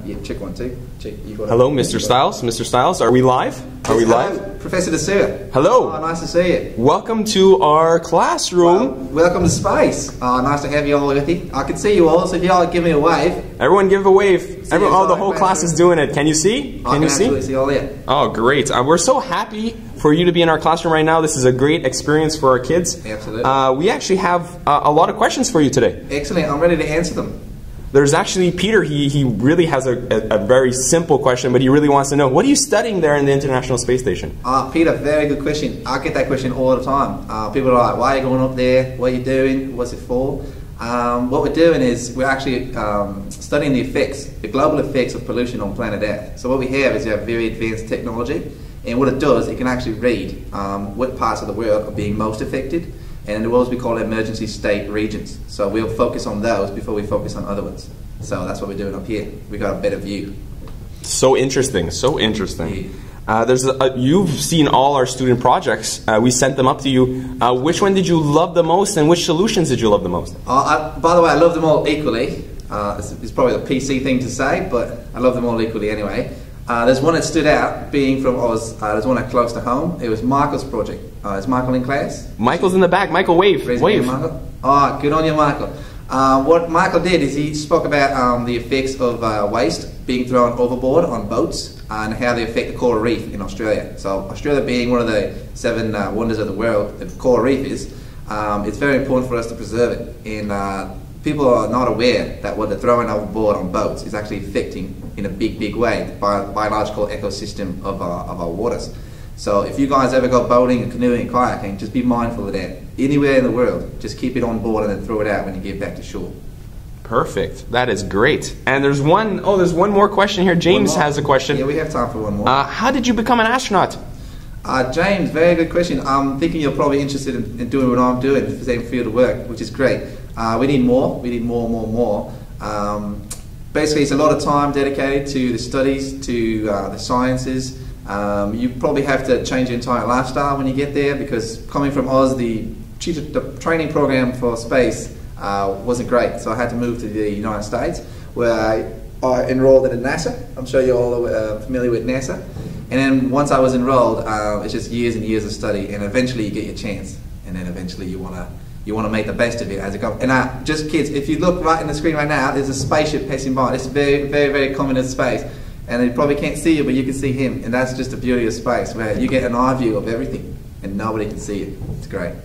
Yeah, check 1 2. Check. You got Hello, Mr. Stiles. Mr. Stiles, are we live? Are we live? Professor D'Souza. Hello. Oh, nice to see you. Welcome to our classroom. Welcome to space. Nice to have you all with you. I can see you all, so if you all give me a wave. Everyone give a wave. The whole class is doing it. Can you see? Can you see? I can see all you. Oh, great. We're so happy for you to be in our classroom right now. This is a great experience for our kids. Absolutely. We actually have a lot of questions for you today. Excellent. I'm ready to answer them. There's actually Peter. He really has a very simple question, but he really wants to know, what are you studying there in the International Space Station? Peter, very good question. I get that question all the time. People are like, why are you going up there? What are you doing? What's it for? What we're doing is we're actually studying the effects, the global effects of pollution on planet Earth. So what we have is we have very advanced technology, and what it does, it can actually read what parts of the world are being most affected. And in the world we call emergency state regions. So we'll focus on those before we focus on other ones. So that's what we're doing up here. We got a better view. So interesting, so interesting. Yeah. You've seen all our student projects. We sent them up to you. Which one did you love the most, and which solutions did you love the most? By the way, I love them all equally. It's probably the PC thing to say, but I love them all equally anyway. There's one that stood out, being from Oz. There's one that close to home. It was Michael's project. Is Michael in class? Michael's in the back. Michael, wave. Wave. Michael. Oh, good on you, Michael. What Michael did is he spoke about the effects of waste being thrown overboard on boats and how they affect the coral reef in Australia. So Australia being one of the 7 wonders of the world, the coral reef is, it's very important for us to preserve it. And people are not aware that what they're throwing overboard on boats is actually affecting, in a big way, the biological ecosystem of our waters. So if you guys ever go boating and canoeing and kayaking, just be mindful of that. Anywhere in the world, just keep it on board and then throw it out when you get back to shore. Perfect. That is great. And there's one more question here. James has a question. Yeah, we have time for one more. How did you become an astronaut? James, very good question. I'm thinking you're probably interested in doing what I'm doing, the same field of work, which is great. We need more. We need more. Basically, it's a lot of time dedicated to the studies, to the sciences. You probably have to change your entire lifestyle when you get there, because coming from Oz, the training program for space wasn't great. So I had to move to the United States, where I enrolled in NASA. I'm sure you're all familiar with NASA. And then once I was enrolled, it's just years and years of study, and eventually you get your chance, and then eventually you want to make the best of it as it goes. And just kids, if you look right in the screen right now, there's a spaceship passing by. It's very common in space. And they probably can't see you, but you can see him. And that's just the beauty of space, where you get an eye view of everything, and nobody can see it. It's great.